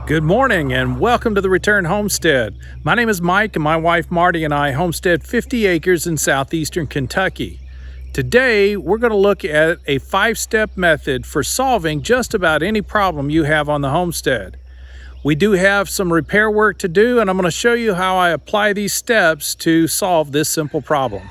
Good morning and welcome to the Return Homestead. My name is Mike and my wife Marty and I homestead 50 acres in southeastern Kentucky. Today we're going to look at a 5-step method for solving just about any problem you have on the homestead. We do have some repair work to do and I'm going to show you how I apply these steps to solve this simple problem.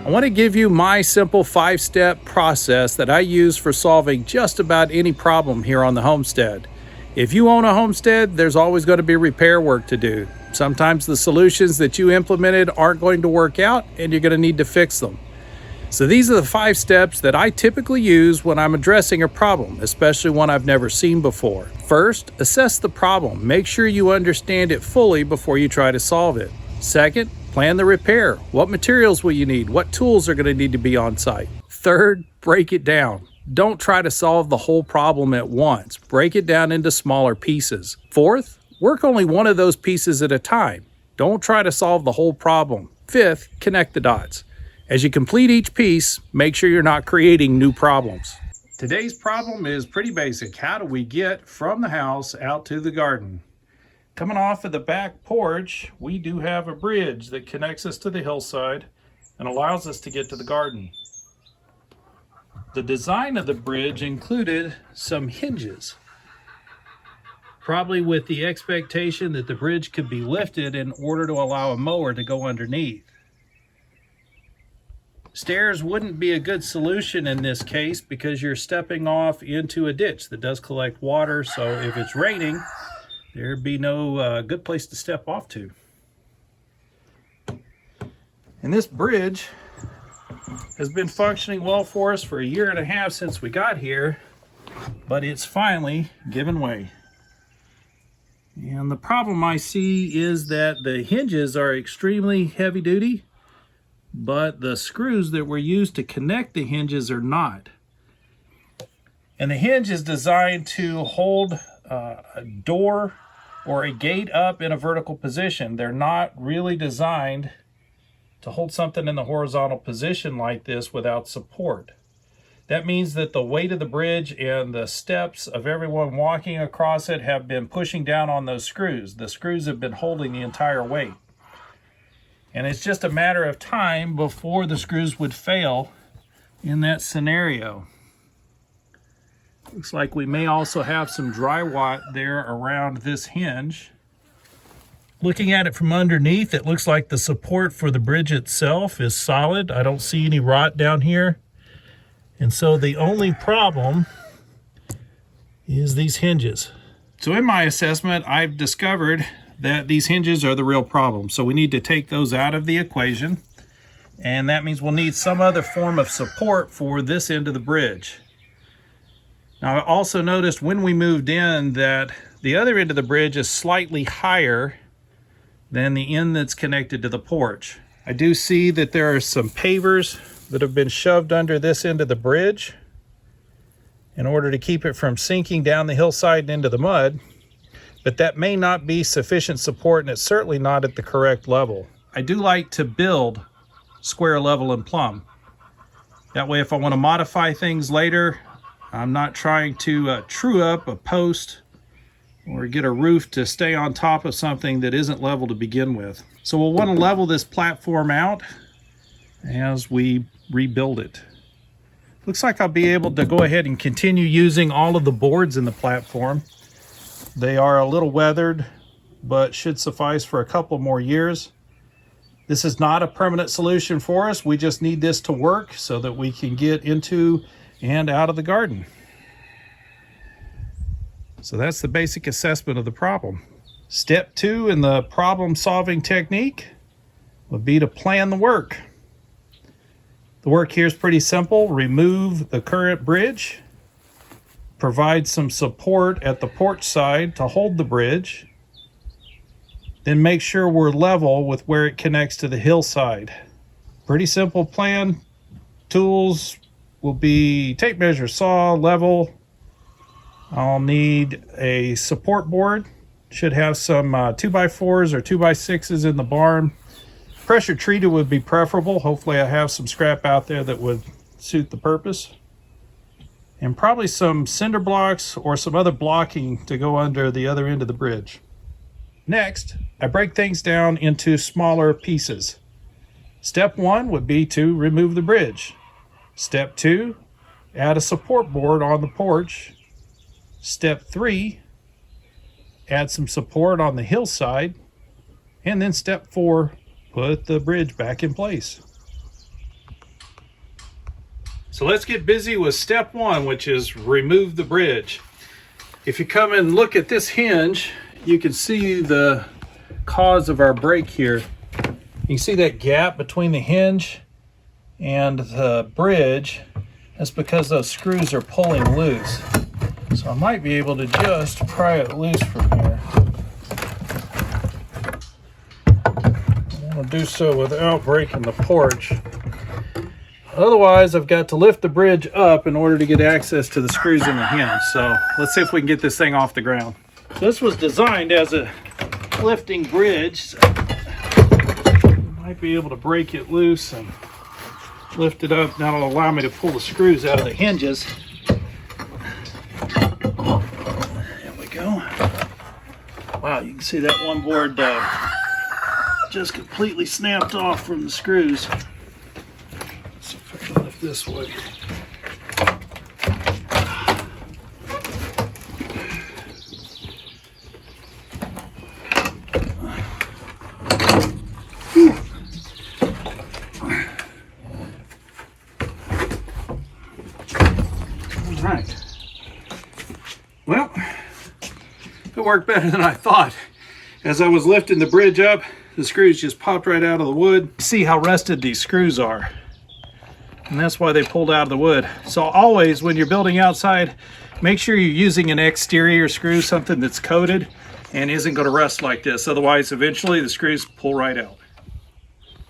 I want to give you my simple 5-step process that I use for solving just about any problem here on the homestead. If you own a homestead, there's always going to be repair work to do. Sometimes the solutions that you implemented aren't going to work out and you're going to need to fix them. So these are the 5 steps that I typically use when I'm addressing a problem, especially one I've never seen before. First, assess the problem. Make sure you understand it fully before you try to solve it. Second, plan the repair. What materials will you need? What tools are going to need to be on site? Third, break it down. Don't try to solve the whole problem at once. Break it down into smaller pieces. Fourth, work only one of those pieces at a time. Don't try to solve the whole problem. Fifth, connect the dots. As you complete each piece, make sure you're not creating new problems. Today's problem is pretty basic. How do we get from the house out to the garden? Coming off of the back porch, we do have a bridge that connects us to the hillside and allows us to get to the garden. The design of the bridge included some hinges, probably with the expectation that the bridge could be lifted in order to allow a mower to go underneath. Stairs wouldn't be a good solution in this case because you're stepping off into a ditch that does collect water, so if it's raining, there'd be no good place to step off to. And this bridge has been functioning well for us for a year and a half since we got here, but it's finally given way. And the problem I see is that the hinges are extremely heavy duty, but the screws that were used to connect the hinges are not. And the hinge is designed to hold a door or a gate up in a vertical position. They're not really designed to hold something in the horizontal position like this without support. That means that the weight of the bridge and the steps of everyone walking across it have been pushing down on those screws. The screws have been holding the entire weight. And it's just a matter of time before the screws would fail in that scenario. Looks like we may also have some drywall there around this hinge. Looking at it from underneath, it looks like the support for the bridge itself is solid. I don't see any rot down here. And so the only problem is these hinges. So in my assessment, I've discovered that these hinges are the real problem. So we need to take those out of the equation. And that means we'll need some other form of support for this end of the bridge. Now, I also noticed when we moved in that the other end of the bridge is slightly higher than the end that's connected to the porch. I do see that there are some pavers that have been shoved under this end of the bridge in order to keep it from sinking down the hillside and into the mud, but that may not be sufficient support and it's certainly not at the correct level. I do like to build square, level, and plumb. That way, if I want to modify things later, I'm not trying to true up a post or get a roof to stay on top of something that isn't level to begin with. So we'll want to level this platform out as we rebuild it. Looks like I'll be able to go ahead and continue using all of the boards in the platform. They are a little weathered, but should suffice for a couple more years. This is not a permanent solution for us. We just need this to work so that we can get into and out of the garden. So that's the basic assessment of the problem. Step 2 in the problem solving technique would be to plan the work. The work here is pretty simple. Remove the current bridge, provide some support at the porch side to hold the bridge, then make sure we're level with where it connects to the hillside. Pretty simple plan. Tools will be tape measure, saw, level. I'll need a support board. Should have some 2x4s or 2x6s in the barn. Pressure treated would be preferable. Hopefully I have some scrap out there that would suit the purpose. And probably some cinder blocks or some other blocking to go under the other end of the bridge. Next, I break things down into smaller pieces. Step 1 would be to remove the bridge. Step 2, add a support board on the porch. Step 3, add some support on the hillside. And then step 4, put the bridge back in place. So let's get busy with step 1, which is remove the bridge. If you come and look at this hinge, you can see the cause of our break here. You can see that gap between the hinge and the bridge. That's because those screws are pulling loose. So I might be able to just pry it loose from here. I want to do so without breaking the porch. Otherwise, I've got to lift the bridge up in order to get access to the screws in the hinge. So let's see if we can get this thing off the ground. This was designed as a lifting bridge. So might be able to break it loose and lift it up. That'll allow me to pull the screws out of the hinges. There we go. Wow, you can see that one board just completely snapped off from the screws. Let's see if I can lift this way. Right. Well, it worked better than I thought. As I was lifting the bridge up, the screws just popped right out of the wood. See how rusted these screws are. And that's why they pulled out of the wood. So always when you're building outside, make sure you're using an exterior screw, something that's coated and isn't going to rust like this. Otherwise, eventually the screws pull right out.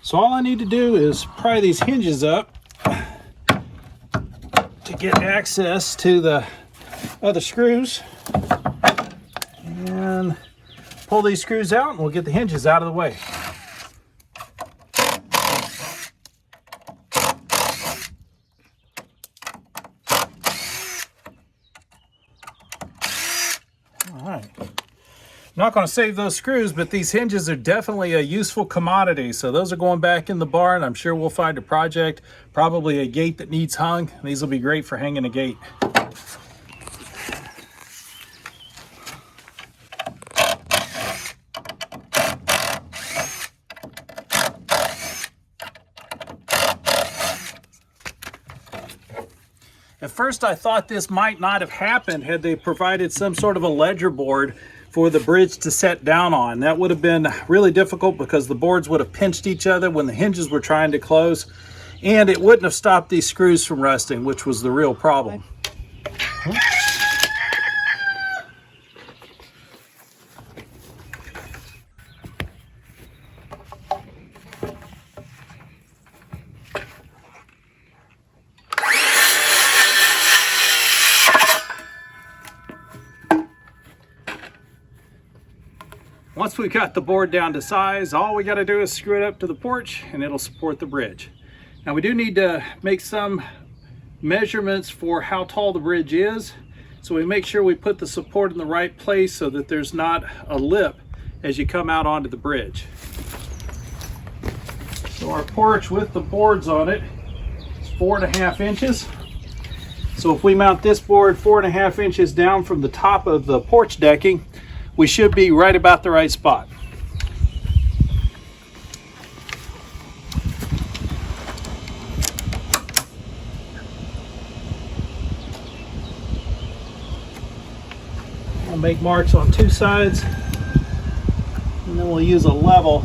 So all I need to do is pry these hinges up to get access to the other screws, and pull these screws out and we'll get the hinges out of the way. All right. I'm not going to save those screws, but these hinges are definitely a useful commodity. So those are going back in the barn. I'm sure we'll find a project, probably a gate that needs hung. These will be great for hanging a gate. At first I thought this might not have happened had they provided some sort of a ledger board for the bridge to set down on. That would have been really difficult because the boards would have pinched each other when the hinges were trying to close, and it wouldn't have stopped these screws from rusting, which was the real problem. Once we got the board down to size, all we got to do is screw it up to the porch and it'll support the bridge. Now we do need to make some measurements for how tall the bridge is, so we make sure we put the support in the right place so that there's not a lip as you come out onto the bridge. So our porch with the boards on it is 4.5 inches. So if we mount this board 4.5 inches down from the top of the porch decking, we should be right about the right spot. I'll make marks on two sides, and then we'll use a level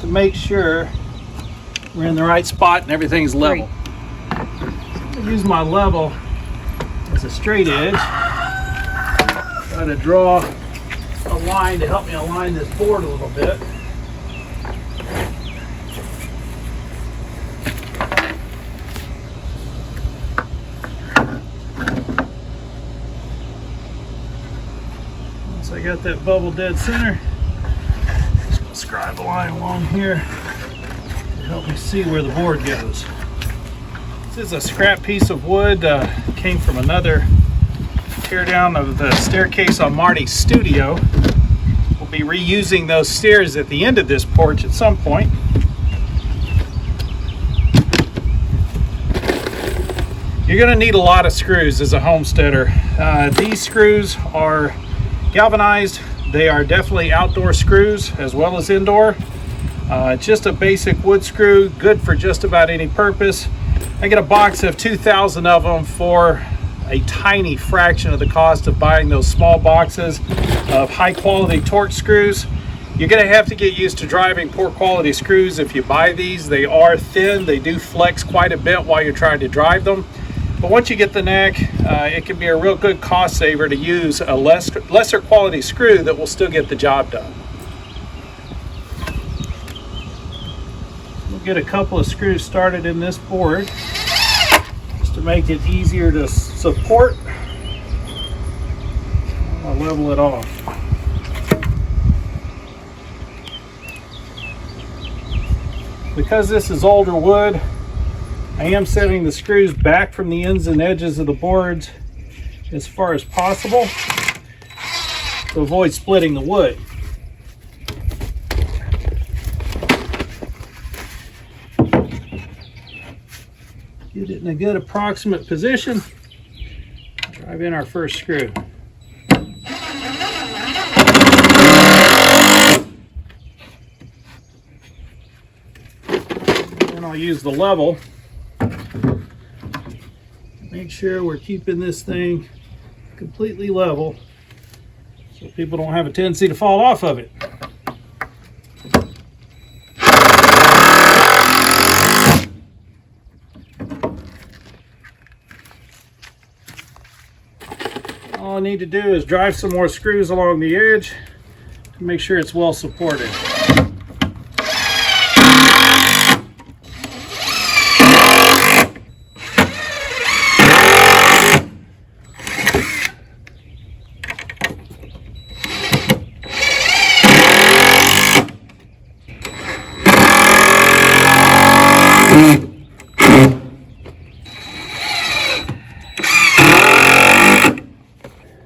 to make sure we're in the right spot and everything's level. I'll use my level as a straight edge. Try to draw a line to help me align this board a little bit. Once I got that bubble dead center, just gonna scribe a line along here to help me see where the board goes. This is a scrap piece of wood, came from another tear down of the staircase on Marty's studio. We'll be reusing those stairs at the end of this porch at some point. You're going to need a lot of screws as a homesteader. These screws are galvanized. They are definitely outdoor screws as well as indoor. Just a basic wood screw, good for just about any purpose. I get a box of 2,000 of them for a tiny fraction of the cost of buying those small boxes of high quality Torx screws. You're going to have to get used to driving poor quality screws if you buy these. They are thin, they do flex quite a bit while you're trying to drive them. But once you get the knack, it can be a real good cost saver to use a lesser quality screw that will still get the job done. We'll get a couple of screws started in this board just to make it easier to support. I'll level it off. Because this is older wood, I am setting the screws back from the ends and edges of the boards as far as possible to avoid splitting the wood. Get it in a good approximate position. Drive in our first screw. Then I'll use the level. Make sure we're keeping this thing completely level so people don't have a tendency to fall off of it. All I need to do is drive some more screws along the edge to make sure it's well supported.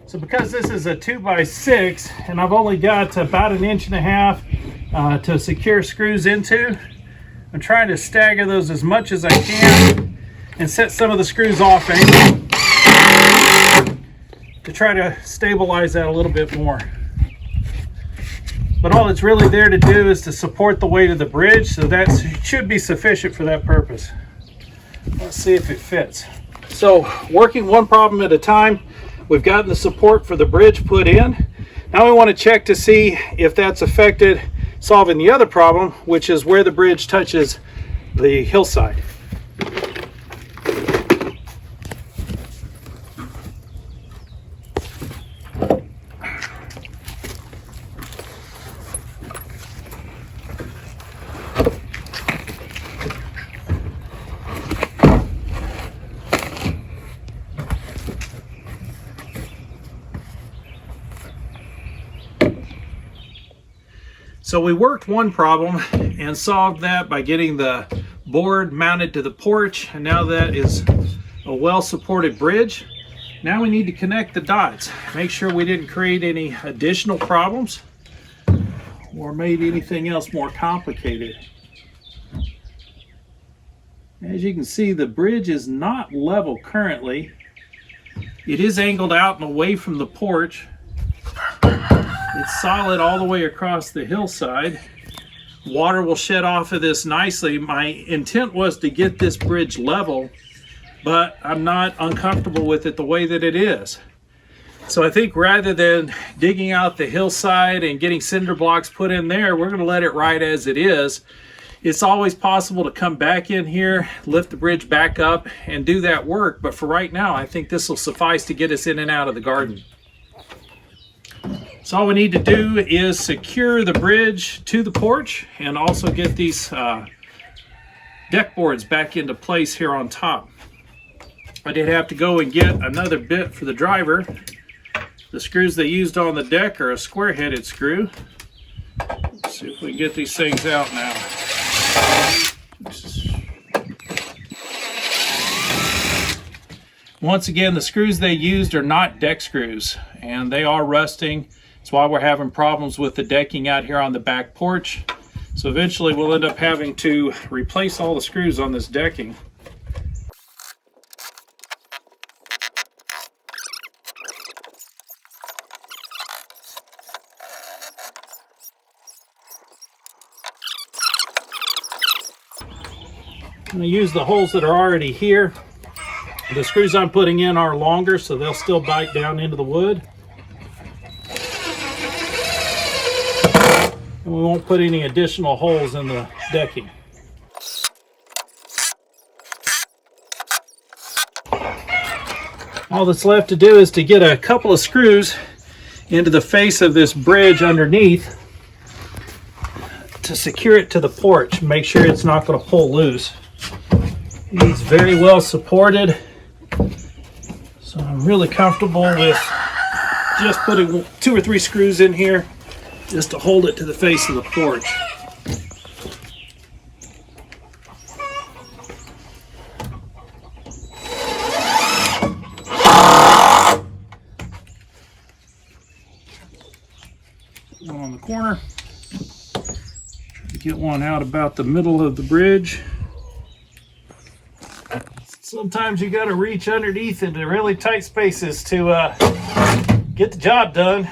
So because this is a 2x6 and I've only got about 1.5 inches to secure screws into, I'm trying to stagger those as much as I can and set some of the screws off angle to try to stabilize that a little bit more. But all it's really there to do is to support the weight of the bridge, so that should be sufficient for that purpose. Let's see if it fits. So working one problem at a time, we've gotten the support for the bridge put in. Now we want to check to see if that's affected solving the other problem, which is where the bridge touches the hillside. So we worked one problem and solved that by getting the board mounted to the porch, and now that is a well-supported bridge. Now we need to connect the dots, make sure we didn't create any additional problems or made anything else more complicated. As you can see, the bridge is not level currently. It is angled out and away from the porch. It's solid all the way across the hillside. Water will shed off of this nicely. My intent was to get this bridge level, but I'm not uncomfortable with it the way that it is. So I think rather than digging out the hillside and getting cinder blocks put in there, we're going to let it ride as it is. It's always possible to come back in here, lift the bridge back up, and do that work. But for right now, I think this will suffice to get us in and out of the garden. So all we need to do is secure the bridge to the porch and also get these deck boards back into place here on top. I did have to go and get another bit for the driver. The screws they used on the deck are a square-headed screw. Let's see if we can get these things out now. Once again, the screws they used are not deck screws, and they are rusting. That's why we're having problems with the decking out here on the back porch. So eventually we'll end up having to replace all the screws on this decking. I'm going to use the holes that are already here. The screws I'm putting in are longer, so they'll still bite down into the wood. And we won't put any additional holes in the decking. All that's left to do is to get a couple of screws into the face of this bridge underneath to secure it to the porch. Make sure it's not going to pull loose. It's very well supported, so I'm really comfortable with just putting 2 or 3 screws in here just to hold it to the face of the porch. One on the corner. Get one out about the middle of the bridge. Sometimes you got to reach underneath into really tight spaces to get the job done.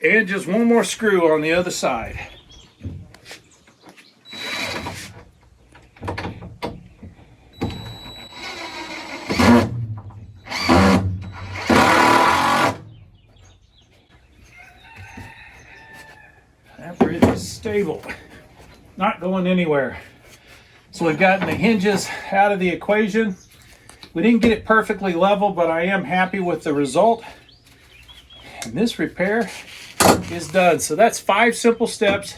And just one more screw on the other side. That bridge is stable, not going anywhere. So we've gotten the hinges out of the equation. We didn't get it perfectly level, but I am happy with the result. And this repair is done. So that's 5 simple steps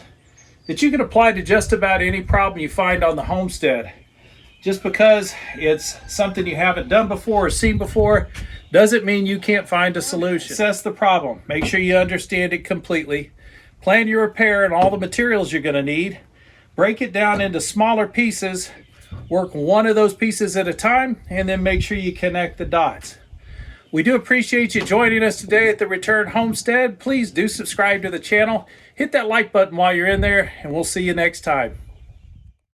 that you can apply to just about any problem you find on the homestead. Just because it's something you haven't done before or seen before doesn't mean you can't find a solution. Assess the problem. Make sure you understand it completely. Plan your repair and all the materials you're going to need. Break it down into smaller pieces. Work one of those pieces at a time, and then make sure you connect the dots. We do appreciate you joining us today at the Return Homestead. Please do subscribe to the channel. Hit that like button while you're in there, and we'll see you next time.